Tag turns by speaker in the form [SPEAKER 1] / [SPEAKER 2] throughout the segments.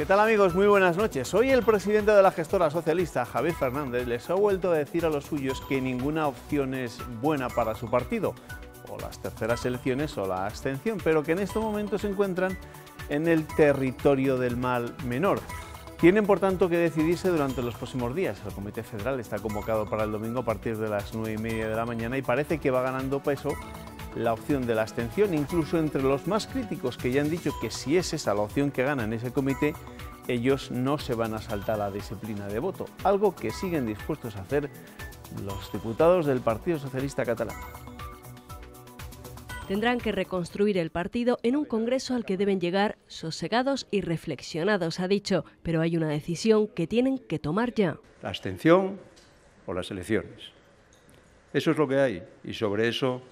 [SPEAKER 1] ¿Qué tal, amigos? Muy buenas noches. Hoy el presidente de la gestora socialista, Javier Fernández, les ha vuelto a decir a los suyos que ninguna opción es buena para su partido, o las terceras elecciones o la abstención, pero que en este momento se encuentran en el territorio del mal menor. Tienen, por tanto, que decidirse durante los próximos días. El Comité Federal está convocado para el domingo a partir de las 9:30 de la mañana y parece que va ganando peso la opción de la abstención, incluso entre los más críticos, que ya han dicho que si es esa la opción que gana en ese comité, ellos no se van a saltar la disciplina de voto, algo que siguen dispuestos a hacer los diputados del Partido Socialista Catalán.
[SPEAKER 2] Tendrán que reconstruir el partido en un congreso al que deben llegar sosegados y reflexionados, ha dicho, pero hay una decisión que tienen que tomar ya.
[SPEAKER 3] La abstención o las elecciones. Eso es lo que hay y sobre eso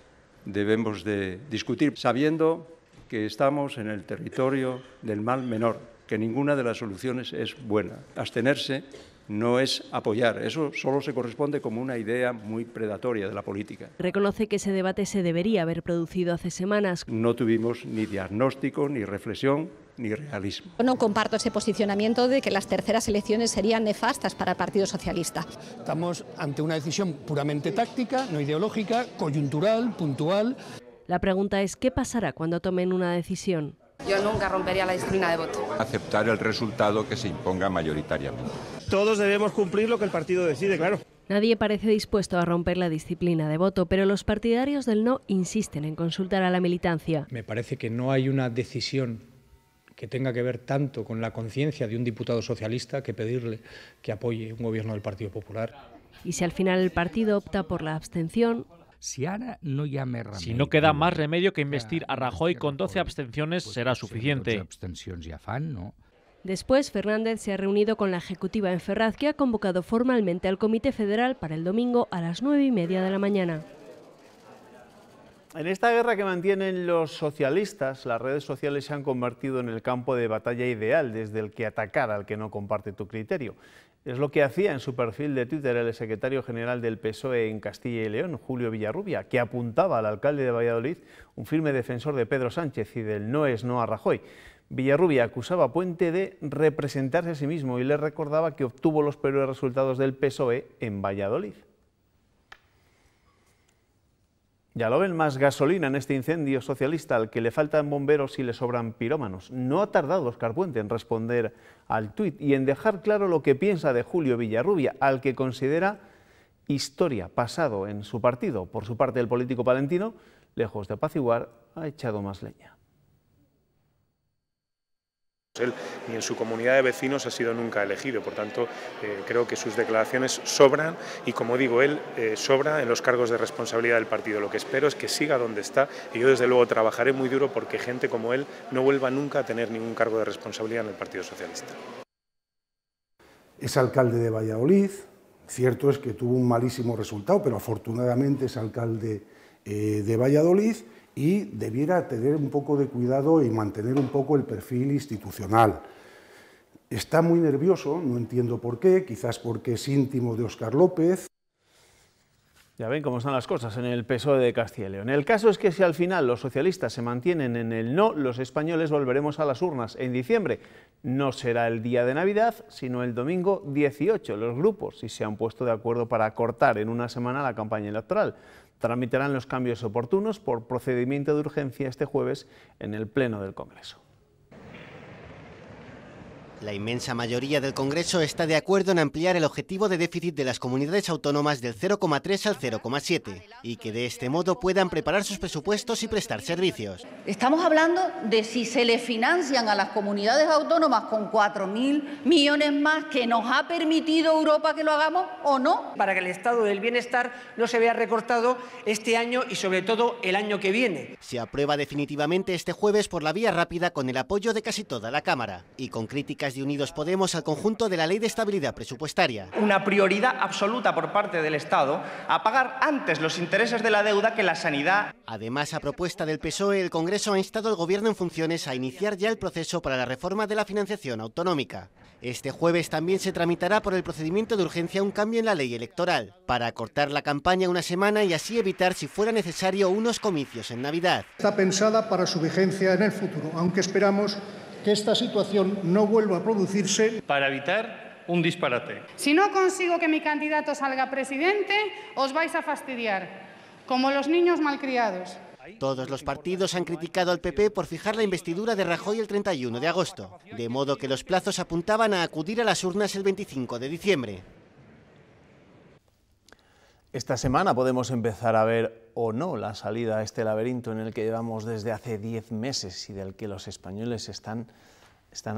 [SPEAKER 3] debemos de discutir, sabiendo que estamos en el territorio del mal menor, que ninguna de las soluciones es buena. Abstenerse no es apoyar, eso solo se corresponde como una idea muy predatoria de la política.
[SPEAKER 2] Reconoce que ese debate se debería haber producido hace semanas.
[SPEAKER 3] No tuvimos ni diagnóstico, ni reflexión, ni realismo.
[SPEAKER 4] No comparto ese posicionamiento de que las terceras elecciones serían nefastas para el Partido Socialista.
[SPEAKER 5] Estamos ante una decisión puramente táctica, no ideológica, coyuntural, puntual.
[SPEAKER 2] La pregunta es, ¿qué pasará cuando tomen una decisión?
[SPEAKER 6] Yo nunca rompería la disciplina de voto.
[SPEAKER 7] Aceptar el resultado que se imponga mayoritariamente.
[SPEAKER 8] Todos debemos cumplir lo que el partido decide, claro.
[SPEAKER 2] Nadie parece dispuesto a romper la disciplina de voto, pero los partidarios del no insisten en consultar a la militancia.
[SPEAKER 9] Me parece que no hay una decisión que tenga que ver tanto con la conciencia de un diputado socialista que pedirle que apoye un gobierno del Partido Popular.
[SPEAKER 2] Y si al final el partido opta por la abstención...
[SPEAKER 10] Si no queda más remedio que investir a Rajoy con 12 abstenciones, será suficiente.
[SPEAKER 2] Después, Fernández se ha reunido con la ejecutiva en Ferraz, que ha convocado formalmente al Comité Federal para el domingo a las 9:30 de la mañana.
[SPEAKER 1] En esta guerra que mantienen los socialistas, las redes sociales se han convertido en el campo de batalla ideal desde el que atacar al que no comparte tu criterio. Es lo que hacía en su perfil de Twitter el secretario general del PSOE en Castilla y León, Julio Villarrubia, que apuntaba al alcalde de Valladolid, un firme defensor de Pedro Sánchez y del no es no a Rajoy. Villarrubia acusaba a Puente de representarse a sí mismo y le recordaba que obtuvo los peores resultados del PSOE en Valladolid. Ya lo ven, más gasolina en este incendio socialista al que le faltan bomberos y le sobran pirómanos. No ha tardado Óscar Puente en responder al tuit y en dejar claro lo que piensa de Julio Villarrubia, al que considera historia, pasado en su partido. Por su parte, el político palentino, lejos de apaciguar, ha echado más leña.
[SPEAKER 11] Él ni en su comunidad de vecinos ha sido nunca elegido, por tanto creo que sus declaraciones sobran y, como digo, él sobra en los cargos de responsabilidad del partido. Lo que espero es que siga donde está y yo desde luego trabajaré muy duro porque gente como él no vuelva nunca a tener ningún cargo de responsabilidad en el Partido Socialista.
[SPEAKER 12] Es alcalde de Valladolid, cierto es que tuvo un malísimo resultado, pero afortunadamente es alcalde de Valladolid, y debiera tener un poco de cuidado y mantener un poco el perfil institucional. Está muy nervioso, no entiendo por qué, quizás porque es íntimo de Óscar López.
[SPEAKER 1] Ya ven cómo están las cosas en el PSOE de Castilla y León. El caso es que si al final los socialistas se mantienen en el no, los españoles volveremos a las urnas en diciembre. No será el día de Navidad, sino el domingo 18. Los grupos, si se han puesto de acuerdo para cortar en una semana la campaña electoral, tramitarán los cambios oportunos por procedimiento de urgencia este jueves en el Pleno del Congreso.
[SPEAKER 13] La inmensa mayoría del Congreso está de acuerdo en ampliar el objetivo de déficit de las comunidades autónomas del 0,3 al 0,7 y que de este modo puedan preparar sus presupuestos y prestar servicios.
[SPEAKER 14] Estamos hablando de si se le financian a las comunidades autónomas con 4.000 millones más que nos ha permitido Europa que lo hagamos o no.
[SPEAKER 15] Para que el estado del bienestar no se vea recortado este año y sobre todo el año que viene.
[SPEAKER 13] Se aprueba definitivamente este jueves por la vía rápida con el apoyo de casi toda la Cámara y con críticas de Unidos Podemos al conjunto de la Ley de Estabilidad Presupuestaria.
[SPEAKER 16] Una prioridad absoluta por parte del Estado a pagar antes los intereses de la deuda que la sanidad.
[SPEAKER 13] Además, a propuesta del PSOE, el Congreso ha instado al Gobierno en funciones a iniciar ya el proceso para la reforma de la financiación autonómica. Este jueves también se tramitará por el procedimiento de urgencia un cambio en la ley electoral, para acortar la campaña una semana y así evitar, si fuera necesario, unos comicios en Navidad.
[SPEAKER 17] Está pensada para su vigencia en el futuro, aunque esperamos
[SPEAKER 5] que esta situación no vuelva a producirse.
[SPEAKER 17] Para evitar un disparate.
[SPEAKER 18] Si no consigo que mi candidato salga presidente, os vais a fastidiar, como los niños malcriados.
[SPEAKER 13] Todos los partidos han criticado al PP por fijar la investidura de Rajoy el 31 de agosto, de modo que los plazos apuntaban a acudir a las urnas el 25 de diciembre.
[SPEAKER 1] Esta semana podemos empezar a ver o no la salida a este laberinto en el que llevamos desde hace 10 meses y del que los españoles están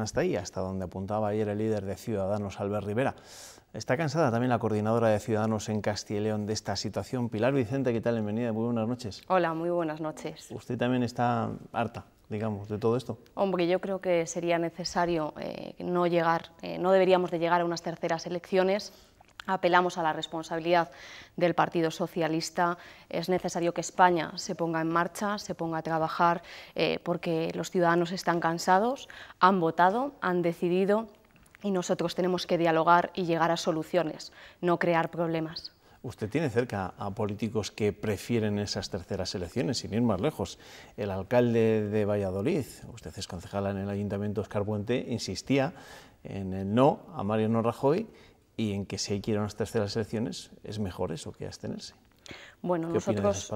[SPEAKER 1] hasta ahí, hasta donde apuntaba ayer el líder de Ciudadanos, Albert Rivera. Está cansada también la coordinadora de Ciudadanos en Castilla y León de esta situación. Pilar Vicente, ¿qué tal? Bienvenida, muy buenas noches.
[SPEAKER 6] Hola, muy buenas noches.
[SPEAKER 1] ¿Usted también está harta, digamos, de todo esto?
[SPEAKER 6] Hombre, yo creo que sería necesario no deberíamos de llegar a unas terceras elecciones. Apelamos a la responsabilidad del Partido Socialista. Es necesario que España se ponga en marcha, se ponga a trabajar, porque los ciudadanos están cansados, han votado, han decidido y nosotros tenemos que dialogar y llegar a soluciones, no crear problemas.
[SPEAKER 1] Usted tiene cerca a políticos que prefieren esas terceras elecciones, sin ir más lejos. El alcalde de Valladolid, usted es concejala en el Ayuntamiento, Óscar Puente, insistía en el no a Mariano Rajoy y en que si hay que ir a unas terceras elecciones es mejor eso que abstenerse.
[SPEAKER 6] Bueno, nosotros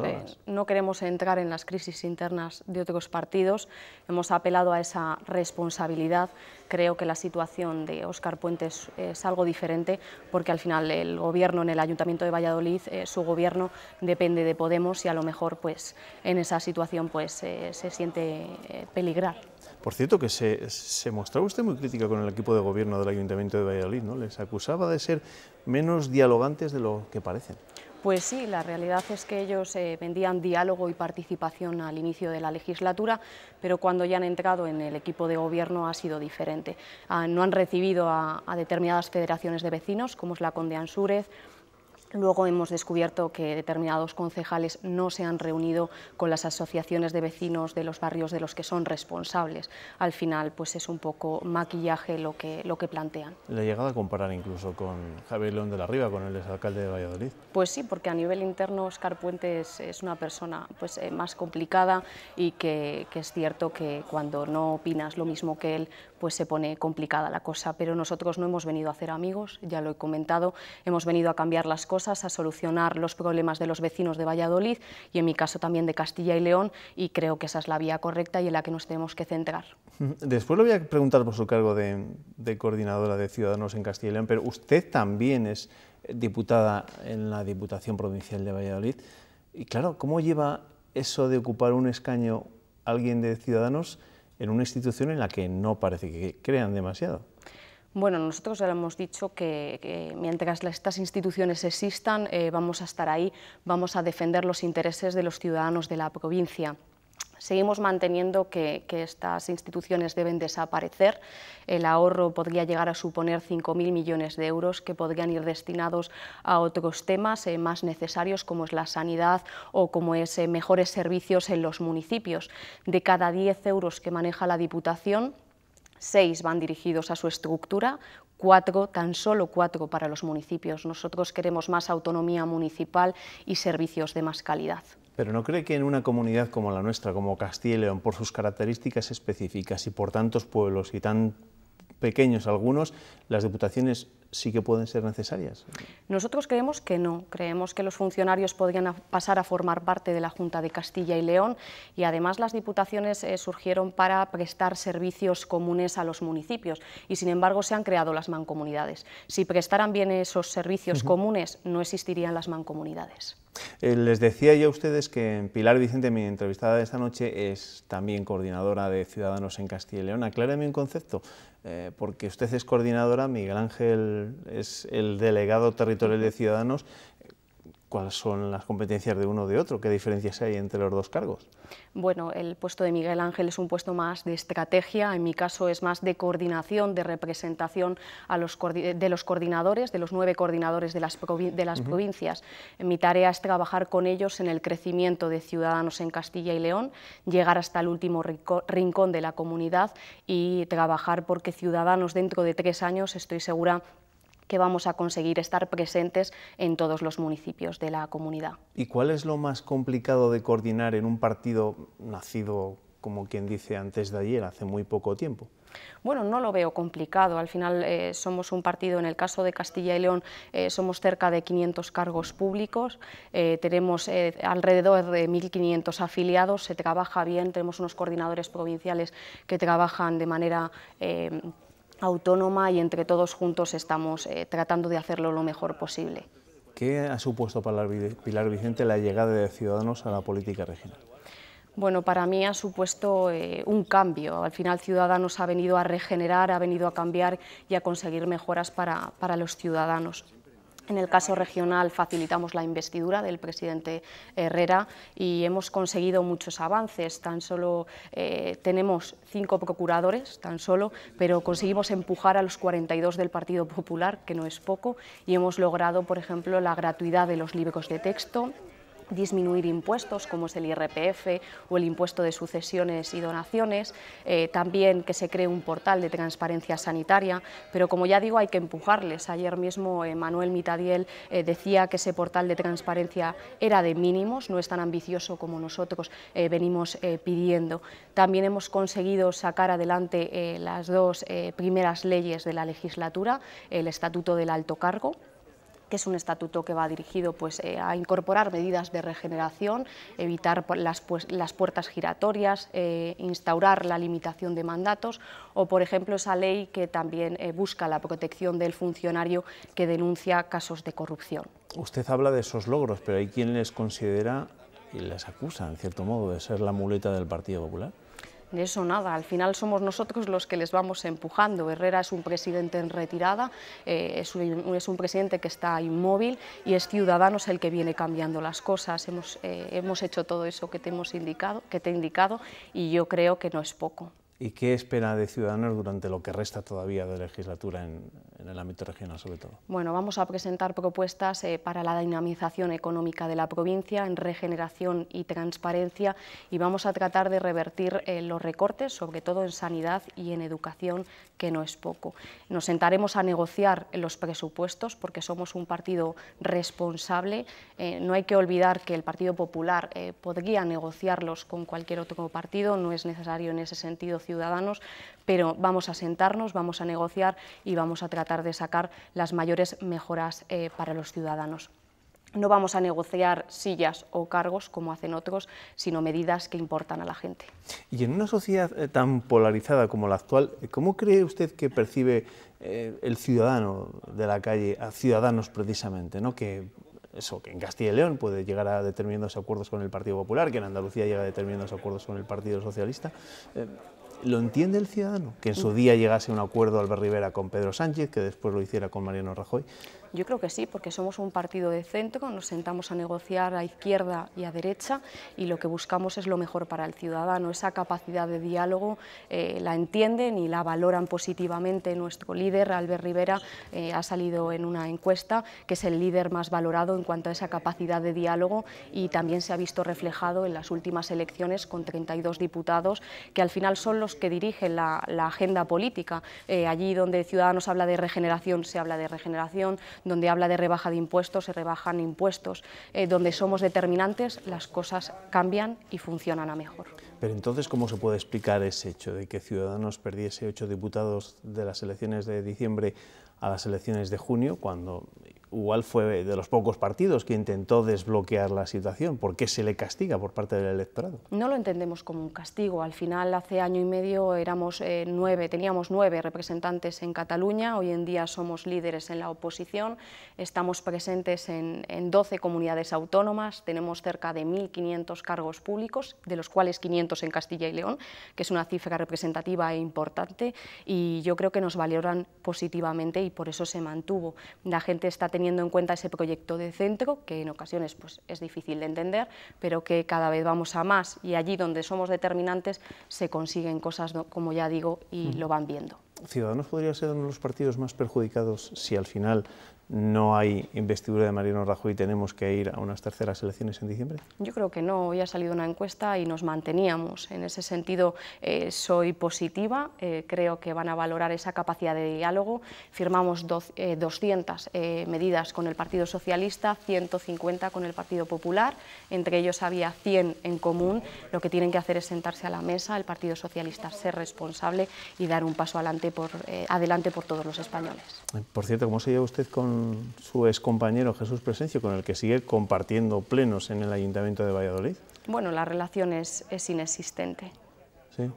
[SPEAKER 6] no queremos entrar en las crisis internas de otros partidos, hemos apelado a esa responsabilidad. Creo que la situación de Óscar Puente es algo diferente, porque al final el gobierno en el Ayuntamiento de Valladolid, su gobierno depende de Podemos y a lo mejor pues, en esa situación pues, se siente peligrar.
[SPEAKER 1] Por cierto, que se mostraba usted muy crítica con el equipo de gobierno del Ayuntamiento de Valladolid, ¿no? Les acusaba de ser menos dialogantes de lo que parecen.
[SPEAKER 6] Pues sí, la realidad es que ellos vendían diálogo y participación al inicio de la legislatura, pero cuando ya han entrado en el equipo de gobierno ha sido diferente. No han recibido a determinadas federaciones de vecinos, como es la Conde Ansúrez. Luego hemos descubierto que determinados concejales no se han reunido con las asociaciones de vecinos de los barrios de los que son responsables. Al final, pues es un poco maquillaje lo que plantean.
[SPEAKER 1] ¿Le ha llegado a comparar incluso con Javier León de la Riva, con el exalcalde de Valladolid?
[SPEAKER 6] Pues sí, porque a nivel interno Óscar Puente es una persona pues, más complicada y que es cierto que cuando no opinas lo mismo que él, pues se pone complicada la cosa. Pero nosotros no hemos venido a hacer amigos, ya lo he comentado, hemos venido a cambiar las cosas, a solucionar los problemas de los vecinos de Valladolid y en mi caso también de Castilla y León, y creo que esa es la vía correcta y en la que nos tenemos que centrar.
[SPEAKER 1] Después le voy a preguntar por su cargo de coordinadora de Ciudadanos en Castilla y León, pero usted también es diputada en la Diputación Provincial de Valladolid y claro, ¿cómo lleva eso de ocupar un escaño alguien de Ciudadanos en una institución en la que no parece que crean demasiado?
[SPEAKER 6] Bueno, nosotros ya le hemos dicho que mientras estas instituciones existan, vamos a estar ahí, vamos a defender los intereses de los ciudadanos de la provincia. Seguimos manteniendo que estas instituciones deben desaparecer. El ahorro podría llegar a suponer 5.000 millones de euros que podrían ir destinados a otros temas más necesarios, como es la sanidad o como es mejores servicios en los municipios. De cada 10 euros que maneja la Diputación, 6 van dirigidos a su estructura, 4, tan solo 4 para los municipios. Nosotros queremos más autonomía municipal y servicios de más calidad.
[SPEAKER 1] ¿Pero no cree que en una comunidad como la nuestra, como Castilla y León, por sus características específicas y por tantos pueblos y tan pequeños algunos, las diputaciones sí que pueden ser necesarias?
[SPEAKER 6] Nosotros creemos que no, creemos que los funcionarios podrían pasar a formar parte de la Junta de Castilla y León y además las diputaciones surgieron para prestar servicios comunes a los municipios y sin embargo se han creado las mancomunidades. Si prestaran bien esos servicios comunes no existirían las mancomunidades.
[SPEAKER 1] Les decía yo a ustedes que Pilar Vicente, mi entrevistada de esta noche, es también coordinadora de Ciudadanos en Castilla y León. Acláreme un concepto, porque usted es coordinadora, Miguel Ángel es el delegado territorial de Ciudadanos. ¿Cuáles son las competencias de uno o de otro? ¿Qué diferencias hay entre los dos cargos?
[SPEAKER 6] Bueno, el puesto de Miguel Ángel es un puesto más de estrategia, en mi caso es más de coordinación, de representación de los coordinadores, de los 9 coordinadores de las provincias. Mi tarea es trabajar con ellos en el crecimiento de Ciudadanos en Castilla y León, llegar hasta el último rincón de la comunidad y trabajar porque Ciudadanos dentro de 3 años, estoy segura, que vamos a conseguir estar presentes en todos los municipios de la comunidad.
[SPEAKER 1] ¿Y cuál es lo más complicado de coordinar en un partido nacido como quien dice, antes de ayer, hace muy poco tiempo?
[SPEAKER 6] Bueno, no lo veo complicado. Al final somos un partido, en el caso de Castilla y León, somos cerca de 500 cargos públicos, tenemos alrededor de 1.500 afiliados, se trabaja bien, tenemos unos coordinadores provinciales que trabajan de manera autónoma y entre todos juntos estamos tratando de hacerlo lo mejor posible.
[SPEAKER 1] ¿Qué ha supuesto para Pilar Vicente la llegada de Ciudadanos a la política regional?
[SPEAKER 6] Bueno, para mí ha supuesto un cambio. Al final Ciudadanos ha venido a regenerar, ha venido a cambiar y a conseguir mejoras para los ciudadanos. En el caso regional facilitamos la investidura del presidente Herrera y hemos conseguido muchos avances. Tan solo tenemos 5 procuradores, pero conseguimos empujar a los 42 del Partido Popular, que no es poco, y hemos logrado, por ejemplo, la gratuidad de los libros de texto, disminuir impuestos como es el IRPF o el impuesto de sucesiones y donaciones, también que se cree un portal de transparencia sanitaria, pero como ya digo hay que empujarles. Ayer mismo Manuel Mitadiel decía que ese portal de transparencia era de mínimos, no es tan ambicioso como nosotros venimos pidiendo. También hemos conseguido sacar adelante las 2 primeras leyes de la legislatura, el Estatuto del Alto Cargo, que es un estatuto que va dirigido a incorporar medidas de regeneración, evitar las puertas giratorias, instaurar la limitación de mandatos o, por ejemplo, esa ley que también busca la protección del funcionario que denuncia casos de corrupción.
[SPEAKER 1] Usted habla de esos logros, pero hay quien les considera y les acusa, en cierto modo, de ser la muleta del Partido Popular.
[SPEAKER 6] De eso nada, al final somos nosotros los que les vamos empujando. Herrera es un presidente en retirada, es un presidente que está inmóvil y es Ciudadanos el que viene cambiando las cosas. Hemos hecho todo eso que te he indicado y yo creo que no es poco.
[SPEAKER 1] ¿Y qué espera de Ciudadanos durante lo que resta todavía de legislatura en el ámbito regional, sobre todo?
[SPEAKER 6] Bueno, vamos a presentar propuestas para la dinamización económica de la provincia, en regeneración y transparencia, y vamos a tratar de revertir los recortes, sobre todo en sanidad y en educación, que no es poco. Nos sentaremos a negociar los presupuestos porque somos un partido responsable. No hay que olvidar que el Partido Popular podría negociarlos con cualquier otro partido, no es necesario en ese sentido Ciudadanos, pero vamos a sentarnos, vamos a negociar y vamos a tratar de sacar las mayores mejoras para los ciudadanos. No vamos a negociar sillas o cargos como hacen otros, sino medidas que importan a la gente.
[SPEAKER 1] Y en una sociedad tan polarizada como la actual, ¿cómo cree usted que percibe el ciudadano de la calle a Ciudadanos precisamente, ¿no? Que en Castilla y León puede llegar a determinados acuerdos con el Partido Popular, que en Andalucía llega a determinados acuerdos con el Partido Socialista? ¿Lo entiende el ciudadano? Que en su día llegase a un acuerdo Albert Rivera con Pedro Sánchez, que después lo hiciera con Mariano Rajoy.
[SPEAKER 6] Yo creo que sí, porque somos un partido de centro, nos sentamos a negociar a izquierda y a derecha y lo que buscamos es lo mejor para el ciudadano. Esa capacidad de diálogo la entienden y la valoran positivamente. Nuestro líder, Albert Rivera, ha salido en una encuesta que es el líder más valorado en cuanto a esa capacidad de diálogo y también se ha visto reflejado en las últimas elecciones con 32 diputados que al final son los que dirigen la agenda política. Allí donde Ciudadanos habla de regeneración, se habla de regeneración, donde habla de rebaja de impuestos, se rebajan impuestos, donde somos determinantes, las cosas cambian y funcionan a mejor.
[SPEAKER 1] Pero entonces, ¿cómo se puede explicar ese hecho de que Ciudadanos perdiese 8 diputados de las elecciones de diciembre a las elecciones de junio, cuando igual fue de los pocos partidos que intentó desbloquear la situación? ¿Por qué se le castiga por parte del electorado?
[SPEAKER 6] No lo entendemos como un castigo. Al final, hace año y medio teníamos 9 representantes en Cataluña, hoy en día somos líderes en la oposición, estamos presentes en 12 comunidades autónomas, tenemos cerca de 1.500 cargos públicos, de los cuales 500 en Castilla y León, que es una cifra representativa e importante, y yo creo que nos valoran positivamente y por eso se mantuvo. La gente está teniendo en cuenta ese proyecto de centro, que en ocasiones es difícil de entender, pero que cada vez vamos a más y allí donde somos determinantes se consiguen cosas, como ya digo, y lo van viendo.
[SPEAKER 1] ¿Ciudadanos podría ser uno de los partidos más perjudicados si al final no hay investidura de Mariano Rajoy y tenemos que ir a unas terceras elecciones en diciembre?
[SPEAKER 6] Yo creo que no, hoy ha salido una encuesta y nos manteníamos. En ese sentido soy positiva, creo que van a valorar esa capacidad de diálogo. Firmamos 200 medidas con el Partido Socialista, 150 con el Partido Popular, entre ellos había 100 en común. Lo que tienen que hacer es sentarse a la mesa, el Partido Socialista ser responsable y dar un paso adelante por todos los españoles.
[SPEAKER 1] Por cierto, ¿cómo se lleva usted con su excompañero Jesús Presencio, con el que sigue compartiendo plenos en el Ayuntamiento de Valladolid?
[SPEAKER 6] Bueno, la relación es inexistente.
[SPEAKER 1] ¿Sí?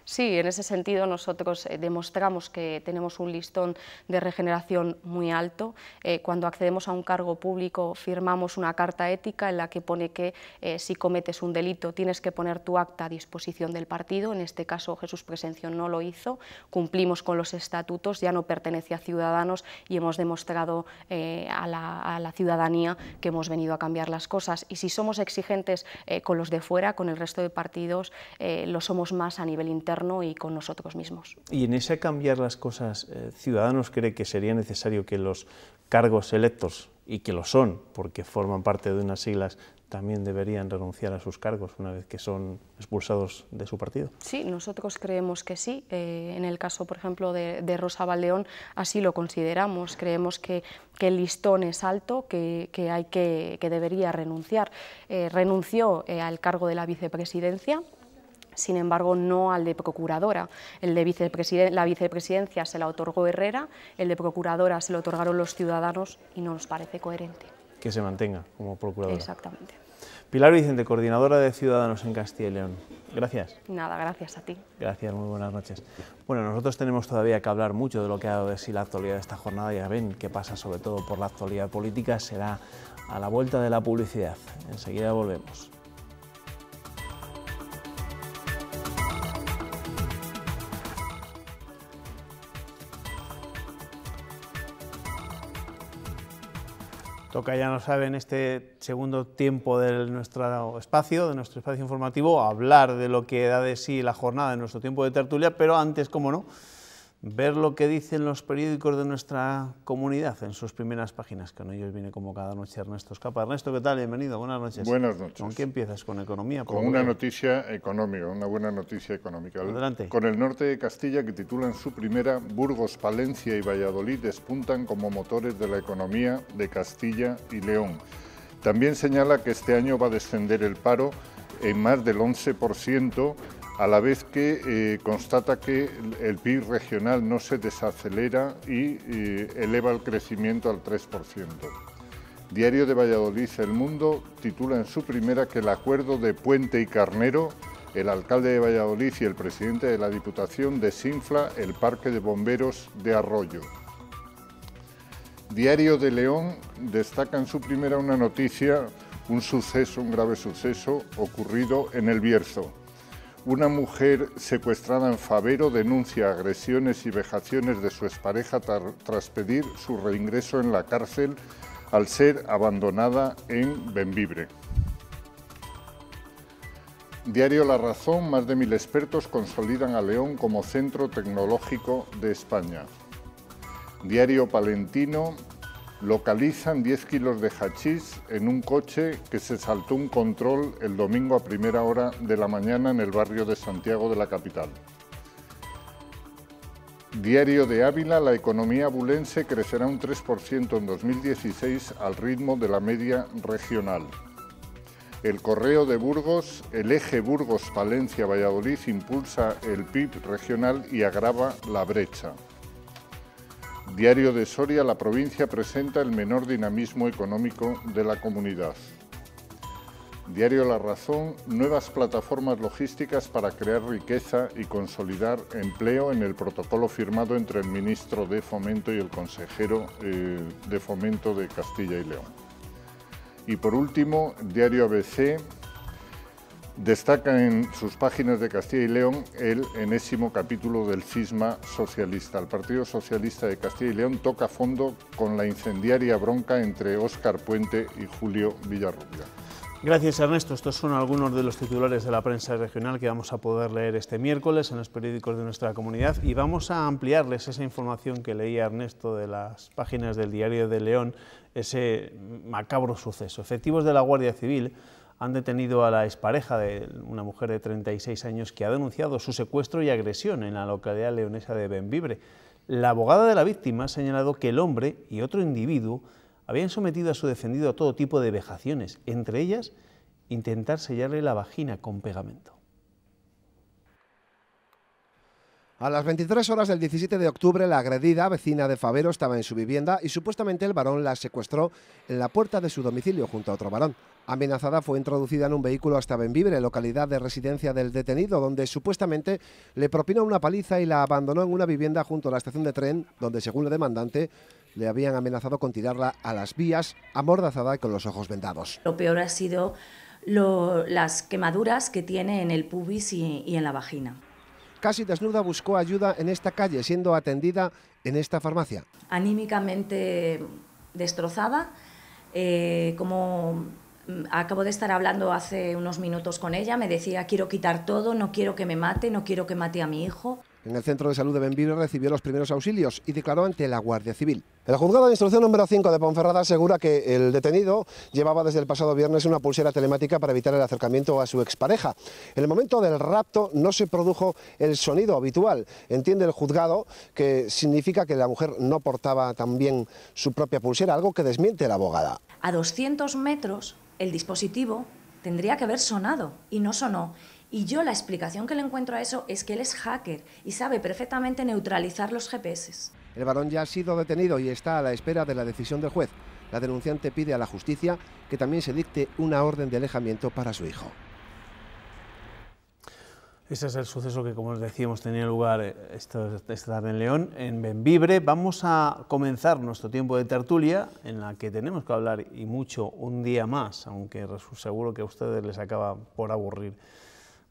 [SPEAKER 6] Sí, en ese sentido nosotros demostramos que tenemos un listón de regeneración muy alto. Cuando accedemos a un cargo público firmamos una carta ética en la que pone que si cometes un delito tienes que poner tu acta a disposición del partido. En este caso Jesús Presencio no lo hizo, cumplimos con los estatutos, ya no pertenece a Ciudadanos y hemos demostrado a la ciudadanía que hemos venido a cambiar las cosas. Y si somos exigentes con los de fuera, con el resto de partidos, lo somos más a nivel interno y con nosotros mismos.
[SPEAKER 1] Y en ese cambiar las cosas, Ciudadanos cree que sería necesario que los cargos electos, y que lo son, porque forman parte de unas siglas, también deberían renunciar a sus cargos una vez que son expulsados de su partido.
[SPEAKER 6] Sí, nosotros creemos que sí. En el caso, por ejemplo, de Rosa Baldeón, así lo consideramos. Creemos que el listón es alto, que debería renunciar. Renunció al cargo de la vicepresidencia. Sin embargo, no al de procuradora. La vicepresidencia se la otorgó Herrera, el de procuradora se lo otorgaron los Ciudadanos y no nos parece coherente.
[SPEAKER 1] Que se mantenga como procuradora.
[SPEAKER 6] Exactamente.
[SPEAKER 1] Pilar Vicente, coordinadora de Ciudadanos en Castilla y León. Gracias.
[SPEAKER 6] Nada, gracias a ti.
[SPEAKER 1] Gracias, muy buenas noches. Bueno, nosotros tenemos todavía que hablar mucho de lo que ha dado de sí la actualidad de esta jornada. Ya ven qué pasa sobre todo por la actualidad política. Será a la vuelta de la publicidad. Enseguida volvemos. Toca, ya no saben, este segundo tiempo de nuestro espacio informativo, hablar de lo que da de sí la jornada en nuestro tiempo de tertulia, pero antes, como no, ver lo que dicen los periódicos de nuestra comunidad en sus primeras páginas. Con ellos viene como cada noche Ernesto Escapa. Ernesto, ¿qué tal? Bienvenido, buenas noches.
[SPEAKER 19] Buenas noches.
[SPEAKER 1] ¿Con qué empiezas? ¿Con economía?
[SPEAKER 19] Con una noticia económica, una buena noticia económica.
[SPEAKER 1] Adelante.
[SPEAKER 19] Con el norte de Castilla, que titulan su primera, Burgos, Palencia y Valladolid despuntan como motores de la economía de Castilla y León. También señala que este año va a descender el paro en más del 11%, a la vez que constata que el PIB regional no se desacelera y eleva el crecimiento al 3%. Diario de Valladolid, El Mundo, titula en su primera que el acuerdo de Puente y Carnero, el alcalde de Valladolid y el presidente de la Diputación, desinfla el parque de bomberos de Arroyo. Diario de León destaca en su primera una noticia, un grave suceso ocurrido en El Bierzo. Una mujer secuestrada en Favero denuncia agresiones y vejaciones de su expareja tras pedir su reingreso en la cárcel al ser abandonada en Bembibre. Diario La Razón, más de 1000 expertos consolidan a León como centro tecnológico de España. Diario Palentino, localizan 10 kilos de hachís en un coche que se saltó un control el domingo a primera hora de la mañana en el barrio de Santiago de la capital. Diario de Ávila, la economía abulense crecerá un 3% en 2016 al ritmo de la media regional. El Correo de Burgos, el eje Burgos-Palencia-Valladolid impulsa el PIB regional y agrava la brecha. Diario de Soria, la provincia presenta el menor dinamismo económico de la comunidad. Diario La Razón, nuevas plataformas logísticas para crear riqueza y consolidar empleo en el protocolo firmado entre el ministro de Fomento y el consejero de Fomento de Castilla y León. Y por último, Diario ABC destaca en sus páginas de Castilla y León el enésimo capítulo del cisma socialista. El Partido Socialista de Castilla y León toca fondo con la incendiaria bronca entre Óscar Puente y Julio Villarrubia.
[SPEAKER 1] Gracias, Ernesto. Estos son algunos de los titulares de la prensa regional que vamos a poder leer este miércoles en los periódicos de nuestra comunidad, y vamos a ampliarles esa información que leía Ernesto de las páginas del Diario de León, ese macabro suceso. Efectivos de la Guardia Civil han detenido a la expareja de una mujer de 36 años que ha denunciado su secuestro y agresión en la localidad leonesa de Bembibre. La abogada de la víctima ha señalado que el hombre y otro individuo habían sometido a su defendido a todo tipo de vejaciones, entre ellas intentar sellarle la vagina con pegamento.
[SPEAKER 20] A las 23 horas del 17 de octubre, la agredida, vecina de Favero, estaba en su vivienda y supuestamente el varón la secuestró en la puerta de su domicilio junto a otro varón. Amenazada, fue introducida en un vehículo hasta Bembibre, localidad de residencia del detenido, donde supuestamente le propinó una paliza y la abandonó en una vivienda junto a la estación de tren, donde, según la demandante, le habían amenazado con tirarla a las vías, amordazada y con los ojos vendados.
[SPEAKER 21] Lo peor ha sido las quemaduras que tiene en el pubis y en la vagina.
[SPEAKER 20] Casi desnuda buscó ayuda en esta calle, siendo atendida en esta farmacia.
[SPEAKER 21] Anímicamente destrozada, como acabo de estar hablando hace unos minutos con ella, me decía: quiero quitar todo, no quiero que me mate, no quiero que mate a mi hijo.
[SPEAKER 20] En el centro de salud de Bembibre recibió los primeros auxilios y declaró ante la Guardia Civil. El juzgado de instrucción número 5 de Ponferrada asegura que el detenido llevaba desde el pasado viernes una pulsera telemática para evitar el acercamiento a su expareja. En el momento del rapto no se produjo el sonido habitual. Entiende el juzgado que significa que la mujer no portaba también su propia pulsera, algo que desmiente la abogada.
[SPEAKER 21] A 200 metros el dispositivo tendría que haber sonado y no sonó. Y yo la explicación que le encuentro a eso es que él es hacker y sabe perfectamente neutralizar los GPS.
[SPEAKER 20] El varón ya ha sido detenido y está a la espera de la decisión del juez. La denunciante pide a la justicia que también se dicte una orden de alejamiento para su hijo.
[SPEAKER 1] Ese es el suceso que, como os decíamos, tenía lugar esta tarde en León, en Bembibre. Vamos a comenzar nuestro tiempo de tertulia, en la que tenemos que hablar, y mucho, un día más, aunque seguro que a ustedes les acaba por aburrir,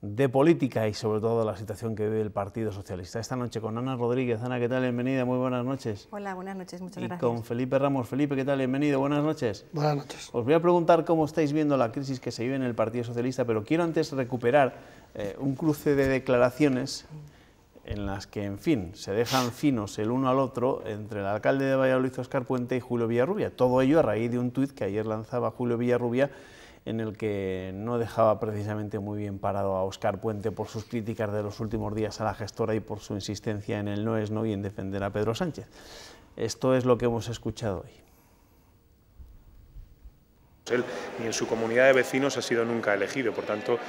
[SPEAKER 1] de política y sobre todo de la situación que vive el Partido Socialista. Esta noche con Ana Rodríguez. Ana, ¿qué tal? Bienvenida, muy buenas noches.
[SPEAKER 22] Hola, buenas noches, muchas gracias.
[SPEAKER 1] Y con Felipe Ramos. Felipe, ¿qué tal? Bienvenido, buenas noches.
[SPEAKER 23] Buenas noches.
[SPEAKER 1] Os voy a preguntar cómo estáis viendo la crisis que se vive en el Partido Socialista, pero quiero antes recuperar un cruce de declaraciones en las que, en fin, se dejan finos el uno al otro entre el alcalde de Valladolid, Óscar Puente, y Julio Villarrubia. Todo ello a raíz de un tuit que ayer lanzaba Julio Villarrubia, en el que no dejaba precisamente muy bien parado a Óscar Puente por sus críticas de los últimos días a la gestora y por su insistencia en el no es no y en defender a Pedro Sánchez. Esto es lo que hemos escuchado hoy.
[SPEAKER 11] Él ni en su comunidad de vecinos ha sido nunca elegido, por tanto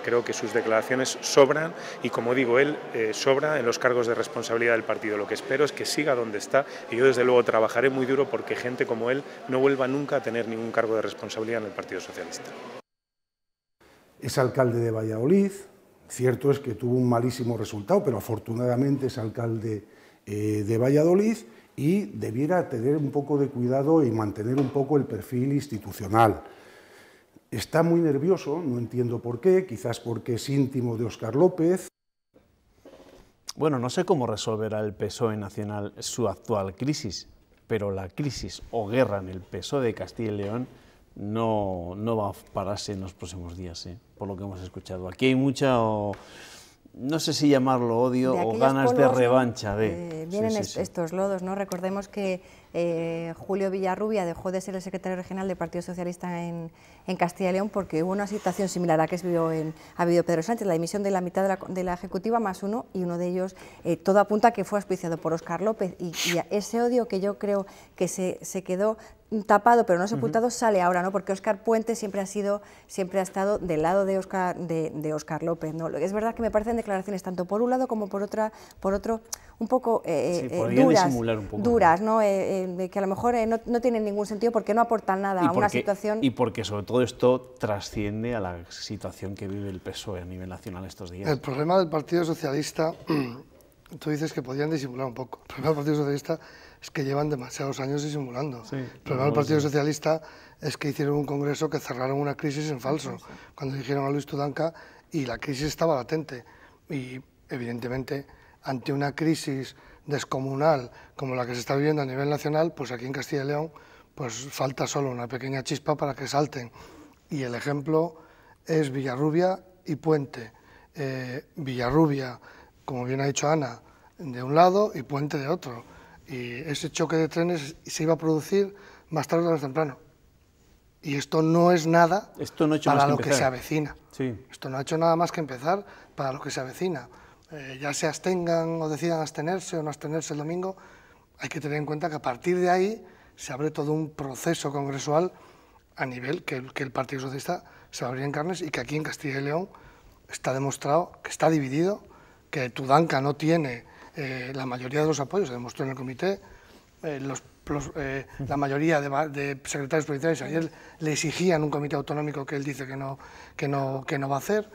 [SPEAKER 11] creo que sus declaraciones sobran y, como digo, él sobra en los cargos de responsabilidad del partido. Lo que espero es que siga donde está y yo desde luego trabajaré muy duro porque gente como él no vuelva nunca a tener ningún cargo de responsabilidad en el Partido Socialista.
[SPEAKER 12] Es alcalde de Valladolid, cierto es que tuvo un malísimo resultado, pero afortunadamente es alcalde de Valladolid, y debiera tener un poco de cuidado y mantener un poco el perfil institucional. Está muy nervioso, no entiendo por qué, quizás porque es íntimo de Óscar López.
[SPEAKER 1] Bueno, no sé cómo resolverá el PSOE nacional su actual crisis, pero la crisis o guerra en el PSOE de Castilla y León no va a pararse en los próximos días, por lo que hemos escuchado. Aquí hay mucha... no sé si llamarlo odio o ganas polvos, de revancha.
[SPEAKER 22] Vienen estos lodos, ¿no? Recordemos que Julio Villarrubia dejó de ser el secretario regional del Partido Socialista en Castilla y León porque hubo una situación similar a que ha habido Pedro Sánchez, la dimisión de la mitad de la ejecutiva más uno, y uno de ellos, todo apunta a que fue auspiciado por Óscar López, y ese odio que yo creo que se quedó tapado pero no sepultado, sale ahora, ¿no? Porque Óscar Puente siempre ha estado del lado de Óscar López, ¿no? Es verdad que me parecen declaraciones tanto por un lado como por otro un poco duras, ¿no? Que a lo mejor no tienen ningún sentido porque no aportan nada a una situación.
[SPEAKER 1] Y porque sobre todo esto trasciende a la situación que vive el PSOE a nivel nacional estos días.
[SPEAKER 23] El problema del Partido Socialista, tú dices que podían disimular un poco. El problema del Partido Socialista es que llevan demasiados años disimulando. Sí, el problema del Partido Socialista es que hicieron un congreso que cerraron una crisis en falso, cuando dijeron a Luis Tudanca, y la crisis estaba latente. Y evidentemente, ante una crisis descomunal como la que se está viviendo a nivel nacional, pues aquí en Castilla y León pues falta solo una pequeña chispa para que salten. Y el ejemplo es Villarrubia y Puente. Villarrubia, como bien ha dicho Ana, de un lado y Puente de otro. Y ese choque de trenes se iba a producir más tarde o más temprano. Y esto no es nada para lo que se avecina.
[SPEAKER 1] Sí.
[SPEAKER 23] Esto no ha hecho nada más que empezar para lo que se avecina. Ya se abstengan o decidan abstenerse o no abstenerse el domingo, hay que tener en cuenta que a partir de ahí se abre todo un proceso congresual a nivel que el Partido Socialista se va a abrir en carnes y que aquí en Castilla y León está demostrado que está dividido, que Tudanca no tiene la mayoría de los apoyos, se demostró en el comité, la mayoría de secretarios provinciales ayer le exigían un comité autonómico que él dice que no va a hacer.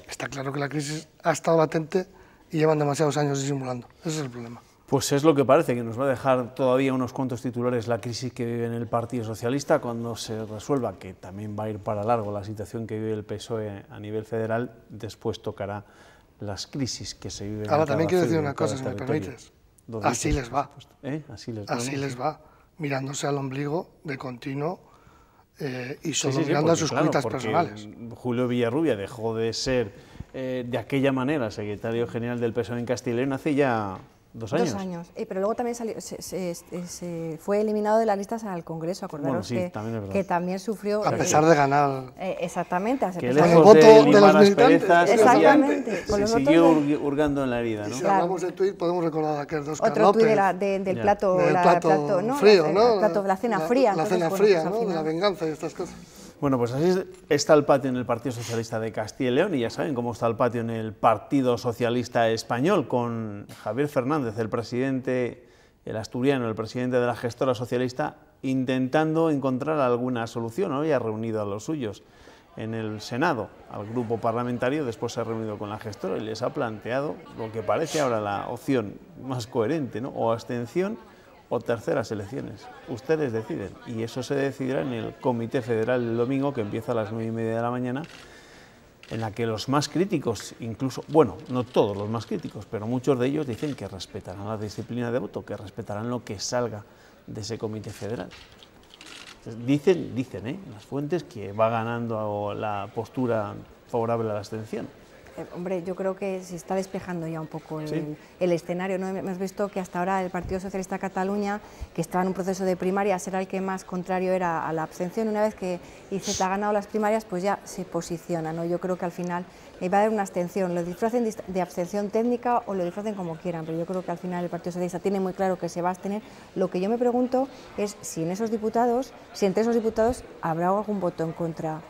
[SPEAKER 23] Está claro que la crisis ha estado latente y llevan demasiados años disimulando. Ese es el problema.
[SPEAKER 1] Pues es lo que parece, que nos va a dejar todavía unos cuantos titulares la crisis que vive en el Partido Socialista. Cuando se resuelva, que también va a ir para largo la situación que vive el PSOE a nivel federal, después tocará las crisis que se viven.
[SPEAKER 23] Ahora también quiero decir una cosa, si me permites. Así les va. Así les va, mirándose al ombligo de continuo y solo mirando a sus cuentas personales.
[SPEAKER 1] Julio Villarrubia dejó de ser de aquella manera secretario general del PSOE en Castilla y León hace ya 2 años.
[SPEAKER 22] 2 años. Pero luego también fue eliminado de las listas al Congreso, acordaros que también sufrió...
[SPEAKER 23] A pesar de ganar...
[SPEAKER 22] exactamente.
[SPEAKER 1] Que lejos
[SPEAKER 23] voto
[SPEAKER 1] de
[SPEAKER 23] de los
[SPEAKER 1] militantes,
[SPEAKER 22] exactamente.
[SPEAKER 1] Se siguió hurgando en la herida, ¿no?
[SPEAKER 23] Si hablamos de tuit, podemos recordar aquel de Óscar
[SPEAKER 22] Otro
[SPEAKER 23] López.
[SPEAKER 22] Tuit del plato
[SPEAKER 23] frío, ¿no?
[SPEAKER 22] La cena fría.
[SPEAKER 23] La cena fría, ¿no? De la venganza y estas cosas.
[SPEAKER 1] Bueno, pues así está el patio en el Partido Socialista de Castilla y León, y ya saben cómo está el patio en el Partido Socialista Español, con Javier Fernández, el presidente, el asturiano, el presidente de la gestora socialista, intentando encontrar alguna solución. Hoy ha reunido a los suyos en el Senado, al grupo parlamentario, después se ha reunido con la gestora y les ha planteado lo que parece ahora la opción más coherente, ¿no? O abstención o terceras elecciones. Ustedes deciden, y eso se decidirá en el Comité Federal el domingo, que empieza a las 9:30 de la mañana, en la que los más críticos, incluso, bueno, no todos los más críticos, pero muchos de ellos dicen que respetarán la disciplina de voto, que respetarán lo que salga de ese Comité Federal. Entonces, dicen las fuentes que va ganando la postura favorable a la abstención.
[SPEAKER 22] Hombre, yo creo que se está despejando ya un poco el escenario, ¿no? Hemos visto que hasta ahora el Partido Socialista de Cataluña, que estaba en un proceso de primarias, era el que más contrario era a la abstención. Una vez que IZ ha ganado las primarias, pues ya se posiciona, ¿no? Yo creo que al final va a haber una abstención, lo disfracen de abstención técnica o lo disfracen como quieran, pero yo creo que al final el Partido Socialista tiene muy claro que se va a abstener. Lo que yo me pregunto es si entre esos diputados habrá algún voto en contra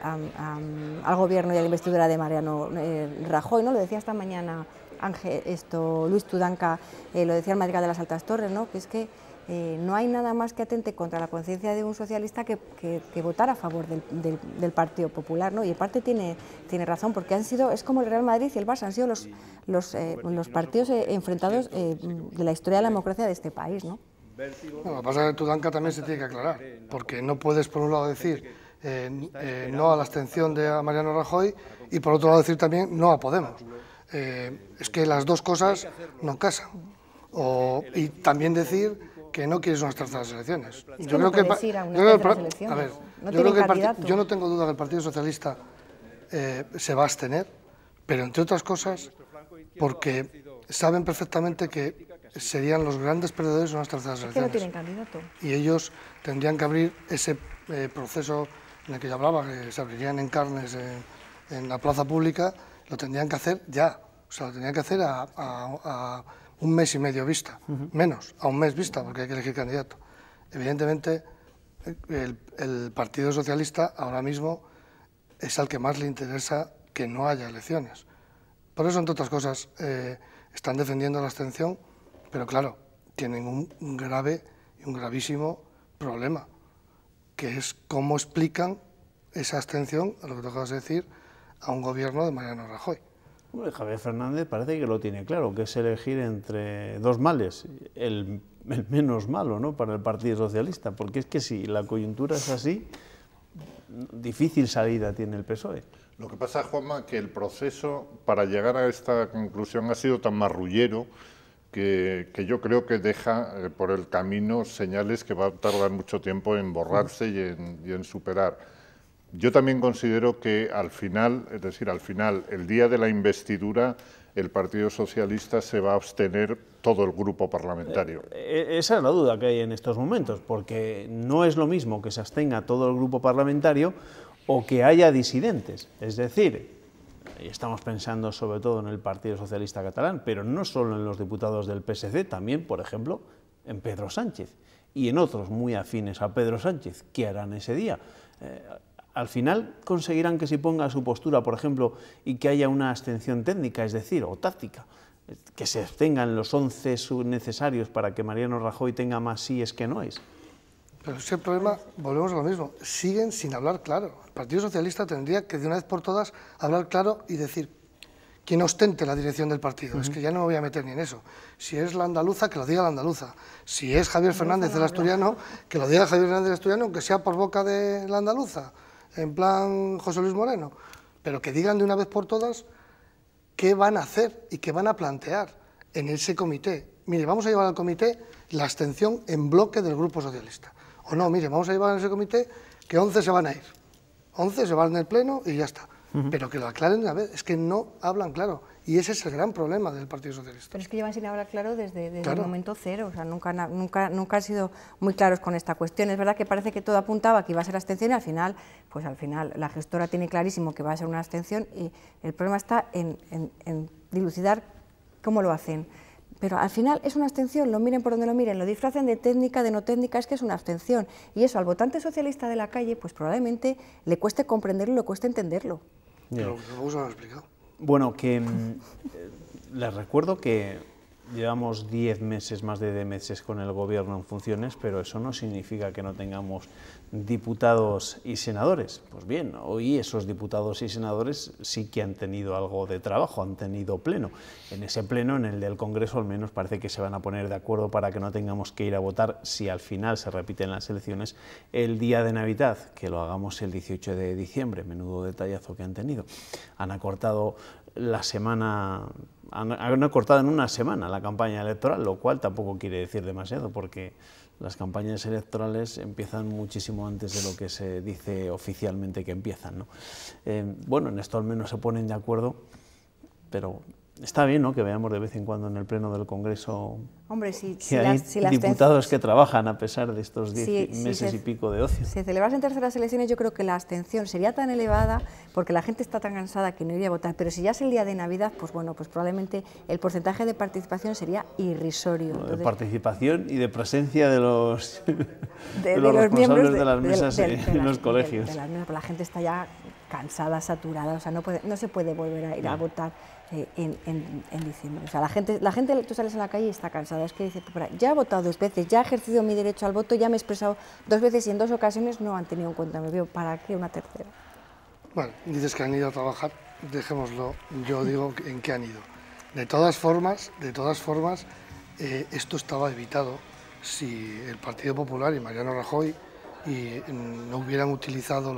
[SPEAKER 22] al gobierno y a la investidura de Mariano Rajoy, ¿no? Lo decía esta mañana Luis Tudanca, lo decía el Madrigal de las Altas Torres, ¿no? Que es que no hay nada más que atente contra la conciencia de un socialista que votar a favor del Partido Popular, ¿no? Y en parte tiene razón, porque es como el Real Madrid y el Barça, han sido los partidos enfrentados de la historia de la democracia de este país, ¿no?
[SPEAKER 23] Lo que pasa es que Tudanca también se tiene que aclarar, porque no puedes por un lado decir no a la abstención de Mariano Rajoy y por otro lado decir también no a Podemos. Es que las dos cosas no casan. Y también decir que no quieres unas terceras elecciones. Yo no tengo duda que el Partido Socialista se va a abstener, pero entre otras cosas porque saben perfectamente que serían los grandes perdedores de unas terceras elecciones.
[SPEAKER 22] Que no tienen candidato.
[SPEAKER 23] Y ellos tendrían que abrir ese proceso en el que yo hablaba, que se abrirían en carnes en la plaza pública, lo tendrían que hacer ya. O sea, lo tendrían que hacer a 1 mes y medio vista, menos, a 1 mes vista, porque hay que elegir candidato. Evidentemente, el Partido Socialista ahora mismo es al que más le interesa que no haya elecciones. Por eso, entre otras cosas, están defendiendo la abstención, pero claro, tienen un grave y un gravísimo problema, que es cómo explican esa abstención, a lo que te acabas de decir, a un gobierno de Mariano Rajoy.
[SPEAKER 1] Javier Fernández parece que lo tiene claro, que es elegir entre dos males, el menos malo, ¿no?, para el Partido Socialista, porque es que si la coyuntura es así, difícil salida tiene el PSOE.
[SPEAKER 19] Lo que pasa, Juanma, que el proceso para llegar a esta conclusión ha sido tan marrullero que yo creo que deja por el camino señales que va a tardar mucho tiempo en borrarse y en superar. Yo también considero que al final, es decir, al final, el día de la investidura, el Partido Socialista se va a abstener todo el grupo parlamentario.
[SPEAKER 1] Esa es la duda que hay en estos momentos, porque no es lo mismo que se abstenga todo el grupo parlamentario o que haya disidentes. Es decir, y estamos pensando sobre todo en el Partido Socialista Catalán, pero no solo en los diputados del PSC, también, por ejemplo, en Pedro Sánchez y en otros muy afines a Pedro Sánchez. ¿Qué harán ese día? Al final conseguirán que se ponga su postura, por ejemplo, y que haya una abstención técnica, es decir, o táctica, que se abstengan los 11 necesarios para que Mariano Rajoy tenga más síes que noes.
[SPEAKER 23] Pero ese problema, volvemos a lo mismo, siguen sin hablar claro. El Partido Socialista tendría que de una vez por todas hablar claro y decir quién ostente la dirección del partido. Es que ya no me voy a meter ni en eso. Si es la andaluza, que lo diga la andaluza. Si es Javier Fernández el asturiano, que lo diga Javier Fernández el asturiano, aunque sea por boca de la andaluza, en plan José Luis Moreno. Pero que digan de una vez por todas qué van a hacer y qué van a plantear en ese comité. Mire, vamos a llevar al comité la abstención en bloque del Grupo Socialista. O no, mire, vamos a llevar en ese comité que 11 se van a ir. 11 se van en el pleno y ya está. Pero que lo aclaren una vez, es que no hablan claro. Y ese es el gran problema del Partido Socialista.
[SPEAKER 22] Pero es que llevan sin hablar claro desde el momento cero, o sea, nunca han sido muy claros con esta cuestión. Es verdad que parece que todo apuntaba que iba a ser abstención y al final la gestora tiene clarísimo que va a ser una abstención y el problema está en dilucidar cómo lo hacen. Pero al final es una abstención, lo miren por donde lo miren, lo disfracen de técnica, de no técnica, es que es una abstención. Y eso al votante socialista de la calle, pues probablemente le cueste comprenderlo, le cueste entenderlo.
[SPEAKER 23] Pero luego se lo han explicado.
[SPEAKER 1] Bueno, que les recuerdo que llevamos 10 meses, más de 10 meses con el gobierno en funciones, pero eso no significa que no tengamos diputados y senadores. Pues bien, hoy esos diputados y senadores sí que han tenido algo de trabajo, han tenido pleno. En ese pleno, en el del Congreso, al menos parece que se van a poner de acuerdo para que no tengamos que ir a votar, si al final se repiten las elecciones, el día de Navidad, que lo hagamos el 18 de diciembre, menudo detallazo que han tenido. Han acortado la semana, han acortado en una semana la campaña electoral, lo cual tampoco quiere decir demasiado, porque las campañas electorales empiezan muchísimo antes de lo que se dice oficialmente que empiezan, ¿no? Bueno, en esto al menos se ponen de acuerdo, pero está bien, ¿no?, que veamos de vez en cuando en el Pleno del Congreso. Hombre, que hay diputados que trabajan a pesar de estos 10 meses y pico de ocio.
[SPEAKER 22] Si celebrasen terceras elecciones, yo creo que la abstención sería tan elevada porque la gente está tan cansada que no iría a votar, pero si ya es el día de Navidad, pues bueno, pues probablemente el porcentaje de participación sería irrisorio.
[SPEAKER 1] Entonces, de participación y de presencia de los, de los responsables de las mesas en los colegios.
[SPEAKER 22] La gente está ya cansada, saturada, o sea, no se puede volver a ir a votar en diciembre. O sea, la gente, tú sales a la calle y está cansada, es que dice, ya he votado 2 veces, ya he ejercido mi derecho al voto, ya me he expresado 2 veces y en 2 ocasiones no han tenido en cuenta, me veo, ¿para qué una tercera?
[SPEAKER 23] Bueno, dices que han ido a trabajar, dejémoslo, yo digo en qué han ido. De todas formas, esto estaba evitado si el Partido Popular y Mariano Rajoy no hubieran utilizado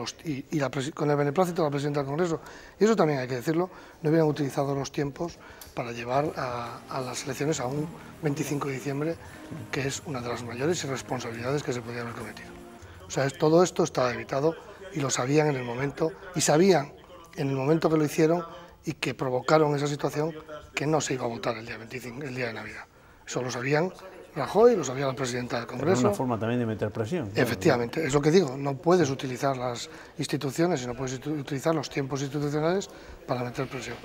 [SPEAKER 23] con el beneplácito de la presidenta del Congreso, y eso también hay que decirlo, no hubieran utilizado los tiempos para llevar a las elecciones a un 25 de diciembre, que es una de las mayores irresponsabilidades que se podían haber cometido. O sea, todo esto estaba evitado y lo sabían en el momento, y sabían en el momento que lo hicieron y que provocaron esa situación, que no se iba a votar el día 25, el día de Navidad. Eso lo sabían Rajoy, lo sabía la presidenta del Congreso.
[SPEAKER 1] Es una forma también de meter presión.
[SPEAKER 23] Efectivamente, es lo que digo, no puedes utilizar las instituciones y no puedes utilizar los tiempos institucionales para meter presión.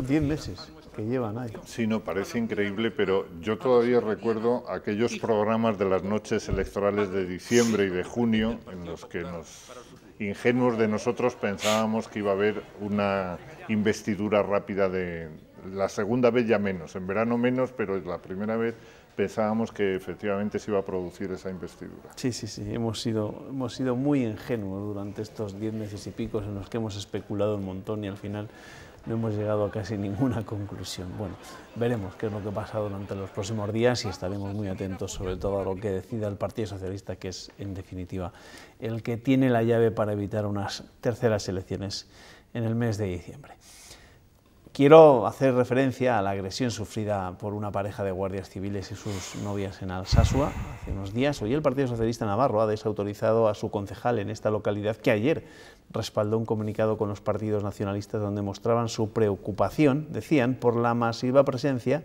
[SPEAKER 1] 10 meses que llevan ahí.
[SPEAKER 19] Sí, no, parece increíble, pero yo todavía recuerdo aquellos programas de las noches electorales de diciembre y de junio en los que los ingenuos de nosotros pensábamos que iba a haber una investidura rápida de... La segunda vez ya menos, en verano menos, pero la primera vez pensábamos que efectivamente se iba a producir esa investidura.
[SPEAKER 1] Sí, hemos sido muy ingenuos durante estos 10 meses y pico en los que hemos especulado un montón y al final no hemos llegado a casi ninguna conclusión. Bueno, veremos qué es lo que pasa durante los próximos días y estaremos muy atentos sobre todo a lo que decida el Partido Socialista, que es en definitiva el que tiene la llave para evitar unas terceras elecciones en el mes de diciembre. Quiero hacer referencia a la agresión sufrida por una pareja de guardias civiles y sus novias en Alsasua hace unos días. Hoy el Partido Socialista Navarro ha desautorizado a su concejal en esta localidad, que ayer respaldó un comunicado con los partidos nacionalistas donde mostraban su preocupación, decían, por la masiva presencia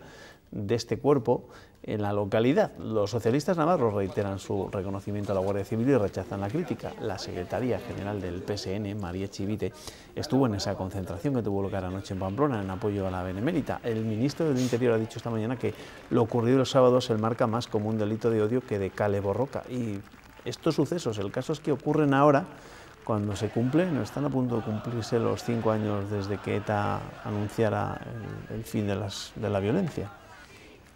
[SPEAKER 1] de este cuerpo en la localidad. Los socialistas navarros reiteran su reconocimiento a la Guardia Civil y rechazan la crítica. La secretaria general del PSN, María Chivite, estuvo en esa concentración que tuvo lugar anoche en Pamplona en apoyo a la Benemérita. El ministro del Interior ha dicho esta mañana que lo ocurrido el sábado se enmarca más como un delito de odio que de cale borroca. Y estos sucesos, el caso es que ocurren ahora, cuando se cumple, no están a punto de cumplirse los 5 años desde que ETA anunciara el fin de la violencia,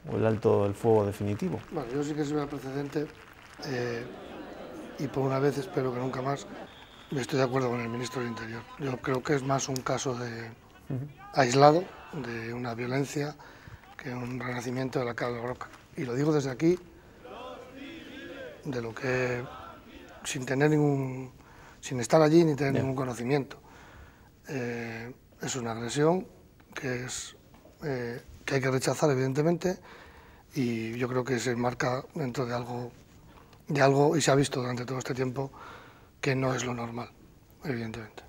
[SPEAKER 1] o el alto del fuego definitivo.
[SPEAKER 23] Bueno, yo sí que soy el precedente y por una vez, espero que nunca más, estoy de acuerdo con el ministro del Interior. Yo creo que es más un caso aislado de una violencia que un renacimiento de la cala roca. Y lo digo desde aquí, de lo que, sin estar allí ni tener ningún conocimiento. Es una agresión que hay que rechazar, evidentemente, y yo creo que se enmarca dentro de algo, y se ha visto durante todo este tiempo, que no es lo normal, evidentemente.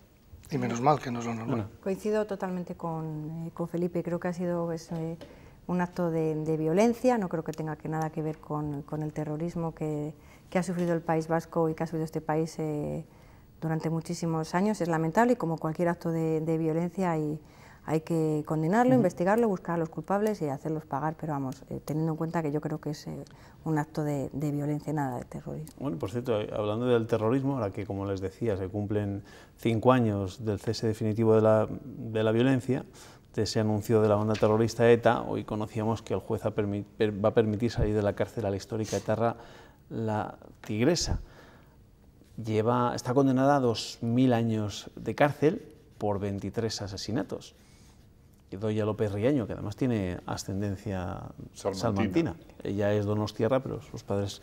[SPEAKER 23] Y menos mal que no es lo normal.
[SPEAKER 22] Coincido totalmente con Felipe, creo que ha sido un acto de violencia, no creo que tenga nada que ver con el terrorismo que ha sufrido el País Vasco y que ha sufrido este país durante muchísimos años. Es lamentable y como cualquier acto de violencia hay que condenarlo, investigarlo, buscar a los culpables y hacerlos pagar, pero vamos, teniendo en cuenta que yo creo que es un acto de violencia, nada de terrorismo.
[SPEAKER 1] Bueno, por cierto, hablando del terrorismo, ahora que, como les decía, se cumplen 5 años del cese definitivo de la violencia, de ese anuncio de la banda terrorista ETA, hoy conocíamos que el juez va a permitir salir de la cárcel a la histórica etarra La Tigresa. Está condenada a 2000 años de cárcel por 23 asesinatos. Doya López Riaño, que además tiene ascendencia salmantina. Ella es donostiarra, pero sus padres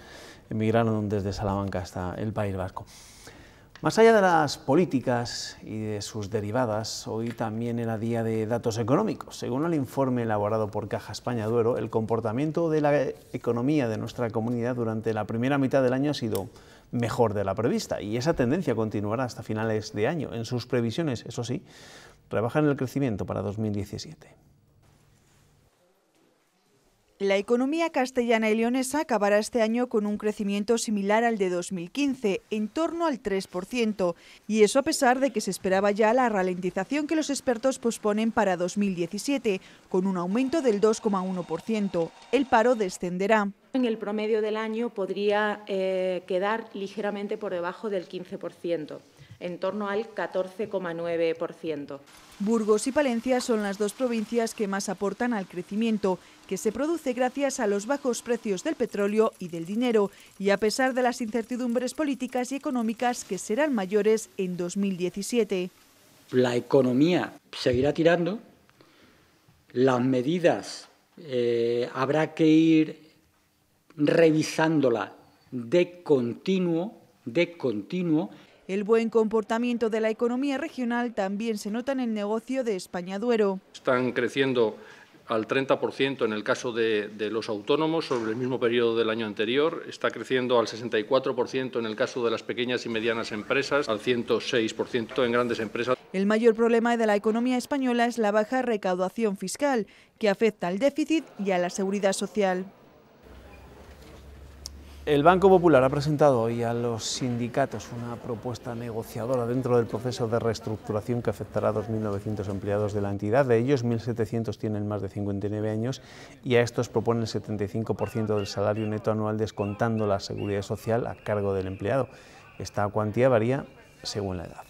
[SPEAKER 1] emigraron desde Salamanca hasta el País Vasco. Más allá de las políticas y de sus derivadas, hoy también era día de datos económicos. Según el informe elaborado por Caja España Duero, el comportamiento de la economía de nuestra comunidad durante la primera mitad del año ha sido mejor de la prevista, y esa tendencia continuará hasta finales de año. En sus previsiones, eso sí, rebajan el crecimiento para 2017.
[SPEAKER 3] La economía castellana y leonesa acabará este año con un crecimiento similar al de 2015, en torno al 3%, y eso a pesar de que se esperaba ya la ralentización que los expertos posponen para 2017, con un aumento del 2,1%. El paro descenderá.
[SPEAKER 4] En el promedio del año podría quedar ligeramente por debajo del 15%. En torno al 14,9%.
[SPEAKER 3] Burgos y Palencia son las dos provincias que más aportan al crecimiento, que se produce gracias a los bajos precios del petróleo y del dinero, y a pesar de las incertidumbres políticas y económicas que serán mayores en 2017.
[SPEAKER 7] La economía seguirá tirando, las medidas habrá que ir revisándolas de continuo.
[SPEAKER 3] El buen comportamiento de la economía regional también se nota en el negocio de España Duero.
[SPEAKER 17] Están creciendo al 30% en el caso de los autónomos sobre el mismo periodo del año anterior, está creciendo al 64% en el caso de las pequeñas y medianas empresas, al 106% en grandes empresas.
[SPEAKER 3] El mayor problema de la economía española es la baja recaudación fiscal, que afecta al déficit y a la seguridad social.
[SPEAKER 1] El Banco Popular ha presentado hoy a los sindicatos una propuesta negociadora dentro del proceso de reestructuración que afectará a 2.900 empleados de la entidad. De ellos, 1.700 tienen más de 59 años y a estos propone el 75% del salario neto anual descontando la seguridad social a cargo del empleado. Esta cuantía varía según la edad.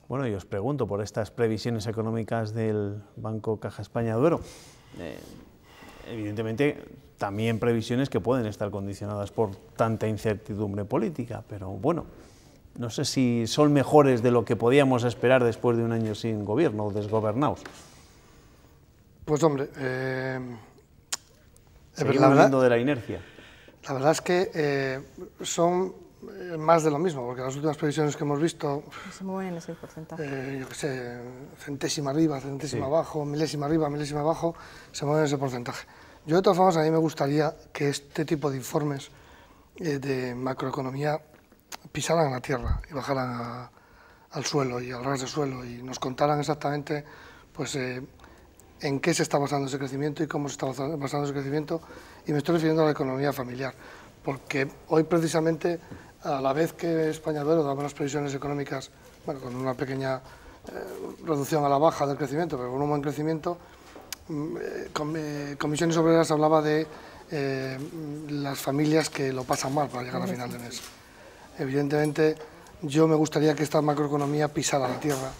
[SPEAKER 1] Bueno, y os pregunto por estas previsiones económicas del Banco Caja España Duero. Evidentemente, también previsiones que pueden estar condicionadas por tanta incertidumbre política, pero bueno, no sé si son mejores de lo que podíamos esperar después de un año sin gobierno o desgobernados.
[SPEAKER 23] Pues hombre,
[SPEAKER 1] seguimos hablando de la inercia.
[SPEAKER 23] La verdad es que son más de lo mismo, porque las últimas previsiones que hemos visto...
[SPEAKER 22] Se mueven en ese porcentaje.
[SPEAKER 23] Yo qué sé, centésima arriba, centésima abajo, milésima arriba, milésima abajo, se mueven en ese porcentaje. Yo, de todas formas, a mí me gustaría que este tipo de informes de macroeconomía pisaran la tierra y bajaran al suelo y al ras de suelo y nos contaran exactamente pues, en qué se está basando ese crecimiento y cómo se está basando ese crecimiento, y me estoy refiriendo a la economía familiar, porque hoy precisamente, a la vez que España Duero daba unas previsiones económicas, bueno, con una pequeña reducción a la baja del crecimiento, pero con un buen crecimiento, Comisiones Obreras hablaba de las familias que lo pasan mal para llegar a final de mes. Evidentemente, yo me gustaría que esta macroeconomía pisara la tierra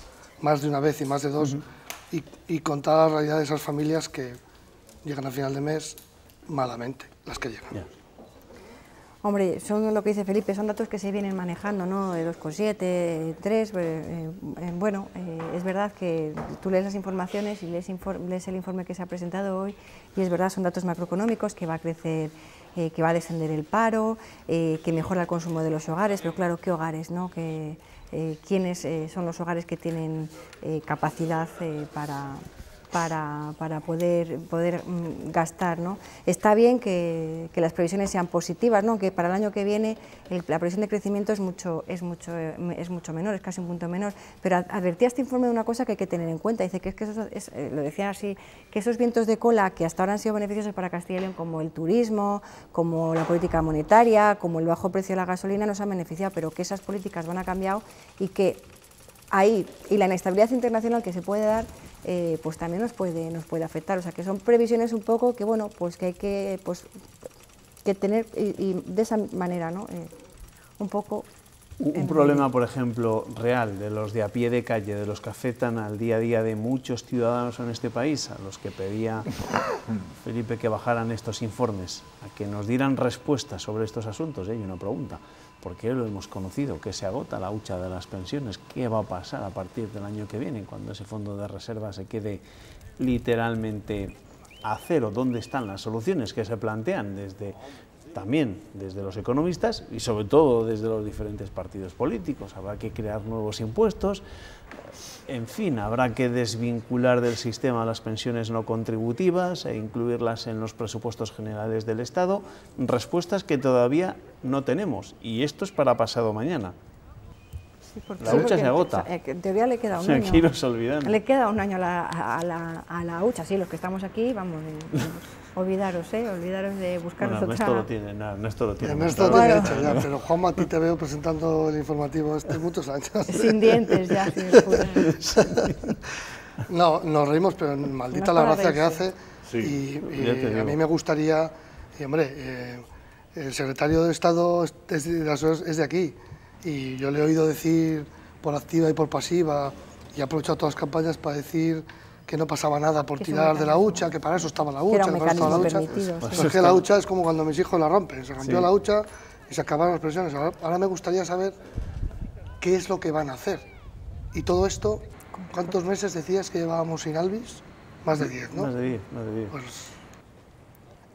[SPEAKER 23] más de una vez y más de dos, y contar la realidad de esas familias que llegan a final de mes malamente, las que llegan.
[SPEAKER 22] Hombre, son lo que dice Felipe, son datos que se vienen manejando, ¿no? De 2,7, 3, bueno, es verdad que tú lees las informaciones y lees el informe que se ha presentado hoy, y es verdad, son datos macroeconómicos, que va a crecer, que va a descender el paro, que mejora el consumo de los hogares, pero claro, ¿qué hogares, no? ¿Quiénes son los hogares que tienen capacidad para poder gastar, ¿no? Está bien que las previsiones sean positivas, ¿no? Que para el año que viene la previsión de crecimiento es mucho menor, es casi un punto menor, pero advertía este informe de una cosa que hay que tener en cuenta. Dice que lo decía así, que esos vientos de cola que hasta ahora han sido beneficiosos para Castilla y León, como el turismo, como la política monetaria, como el bajo precio de la gasolina, nos han beneficiado, pero que esas políticas van a cambiar, y que ahí, y la inestabilidad internacional que se puede dar, pues también nos puede afectar. O sea, que son previsiones un poco que, bueno, pues que hay que tener, y de esa manera, ¿no? Un poco...
[SPEAKER 1] Un problema, por ejemplo, real, de los de a pie de calle, de los que afectan al día a día de muchos ciudadanos en este país, a los que pedía Felipe que bajaran estos informes, a que nos dieran respuestas sobre estos asuntos. Y una pregunta, porque lo hemos conocido, que se agota la hucha de las pensiones. ¿Qué va a pasar a partir del año que viene, cuando ese fondo de reserva se quede literalmente a cero? ¿Dónde están las soluciones que se plantean también desde los economistas y sobre todo desde los diferentes partidos políticos? Habrá que crear nuevos impuestos, en fin, habrá que desvincular del sistema las pensiones no contributivas e incluirlas en los presupuestos generales del Estado. Respuestas que todavía no tenemos, y esto es para pasado mañana. Sí, la hucha se agota.
[SPEAKER 22] En teoría le queda un año.
[SPEAKER 1] Aquí nos olvidamos.
[SPEAKER 22] Le queda un año a la hucha, sí, los que estamos aquí, vamos, olvidaros de buscar otra...
[SPEAKER 1] Néstor lo tiene, Néstor lo tiene.
[SPEAKER 23] Néstor lo tiene hecho ya, pero Juanma, a ti te veo presentando el informativo muchos años.
[SPEAKER 22] Sin dientes ya, sí.
[SPEAKER 23] No, nos reímos, pero maldita la gracia que hace. Sí, y a mí me gustaría, y hombre, el secretario de Estado es de aquí, y yo le he oído decir por activa y por pasiva, y he aprovechado todas las campañas para decir que no pasaba nada por tirar de la hucha, que para eso estaba la hucha, que para eso estaba la hucha. Pues es que la hucha es como cuando mis hijos la rompen, se rompió la hucha y se acabaron las pensiones. Ahora me gustaría saber qué es lo que van a hacer. Y todo esto, ¿cuántos meses decías que llevábamos sin Alvis? Más de 10, ¿no?
[SPEAKER 1] Más de 10.
[SPEAKER 23] Pues,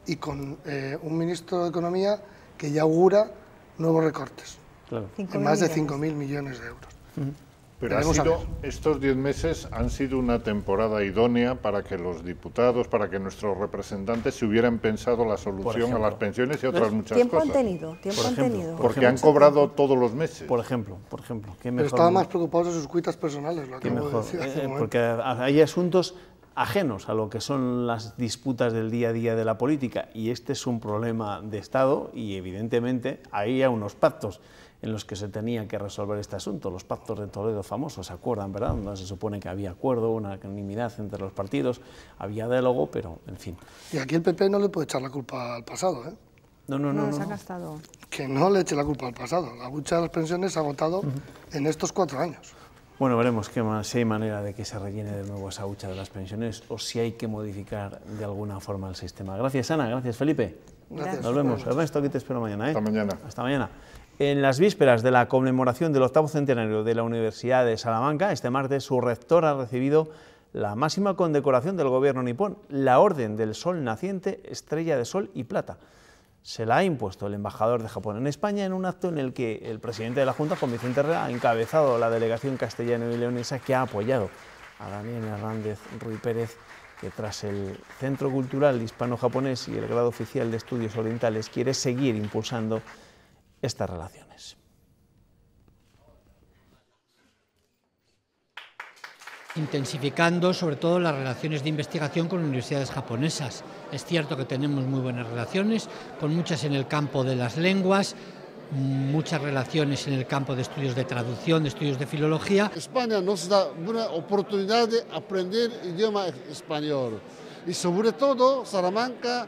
[SPEAKER 23] y con un ministro de Economía que ya augura nuevos recortes, en más de 5.000 millones de euros.
[SPEAKER 19] Pero estos 10 meses han sido una temporada idónea para que los diputados, para que nuestros representantes se hubieran pensado la solución a las pensiones y otras muchas cosas.
[SPEAKER 22] Tiempo han tenido.
[SPEAKER 19] Porque han cobrado todos los meses.
[SPEAKER 1] Por ejemplo.
[SPEAKER 23] Pero estaban más preocupados de sus cuitas personales, lo acabo de decir.
[SPEAKER 1] Porque hay asuntos ajenos a lo que son las disputas del día a día de la política, y este es un problema de Estado, y evidentemente había unos pactos en los que se tenía que resolver este asunto, los pactos de Toledo famosos, ¿se acuerdan, verdad? Donde se supone que había acuerdo, unanimidad entre los partidos, había diálogo, pero en fin.
[SPEAKER 23] Y aquí el PP no le puede echar la culpa al pasado, ¿eh?
[SPEAKER 22] No. Se ha gastado.
[SPEAKER 23] Que no le eche la culpa al pasado. La lucha de las pensiones se ha agotado en estos 4 años.
[SPEAKER 1] Bueno, veremos si hay manera de que se rellene de nuevo esa hucha de las pensiones o si hay que modificar de alguna forma el sistema. Gracias, Ana. Gracias, Felipe.
[SPEAKER 23] Gracias.
[SPEAKER 1] Nos vemos. Ernesto, aquí te espero mañana.
[SPEAKER 19] Hasta mañana.
[SPEAKER 1] Hasta mañana. En las vísperas de la conmemoración del 8º centenario de la Universidad de Salamanca, este martes su rector ha recibido la máxima condecoración del gobierno nipón, la Orden del Sol Naciente, Estrella de Sol y Plata. se la ha impuesto el embajador de Japón en España en un acto en el que el presidente de la Junta, Juan Vicente Herrera, ha encabezado la delegación castellano y leonesa que ha apoyado a Daniel Hernández Ruy Pérez, que tras el Centro Cultural Hispano-Japonés y el Grado Oficial de Estudios Orientales quiere seguir impulsando estas relaciones.
[SPEAKER 8] Intensificando sobre todo las relaciones de investigación con universidades japonesas. Es cierto que tenemos muy buenas relaciones, con muchas en el campo de las lenguas, muchas relaciones en el campo de estudios de traducción, de estudios de filología.
[SPEAKER 9] España nos da una oportunidad de aprender idioma español y sobre todo Salamanca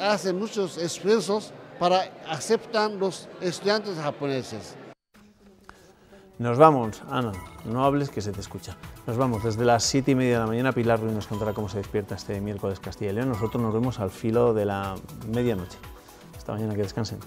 [SPEAKER 9] hace muchos esfuerzos para aceptar los estudiantes japoneses.
[SPEAKER 1] Nos vamos, Ana, no hables que se te escucha. Nos vamos desde las 7:30 de la mañana. Pilar Ruiz nos contará cómo se despierta este miércoles Castilla y León. Nosotros nos vemos al filo de la medianoche. Hasta mañana, que descansen.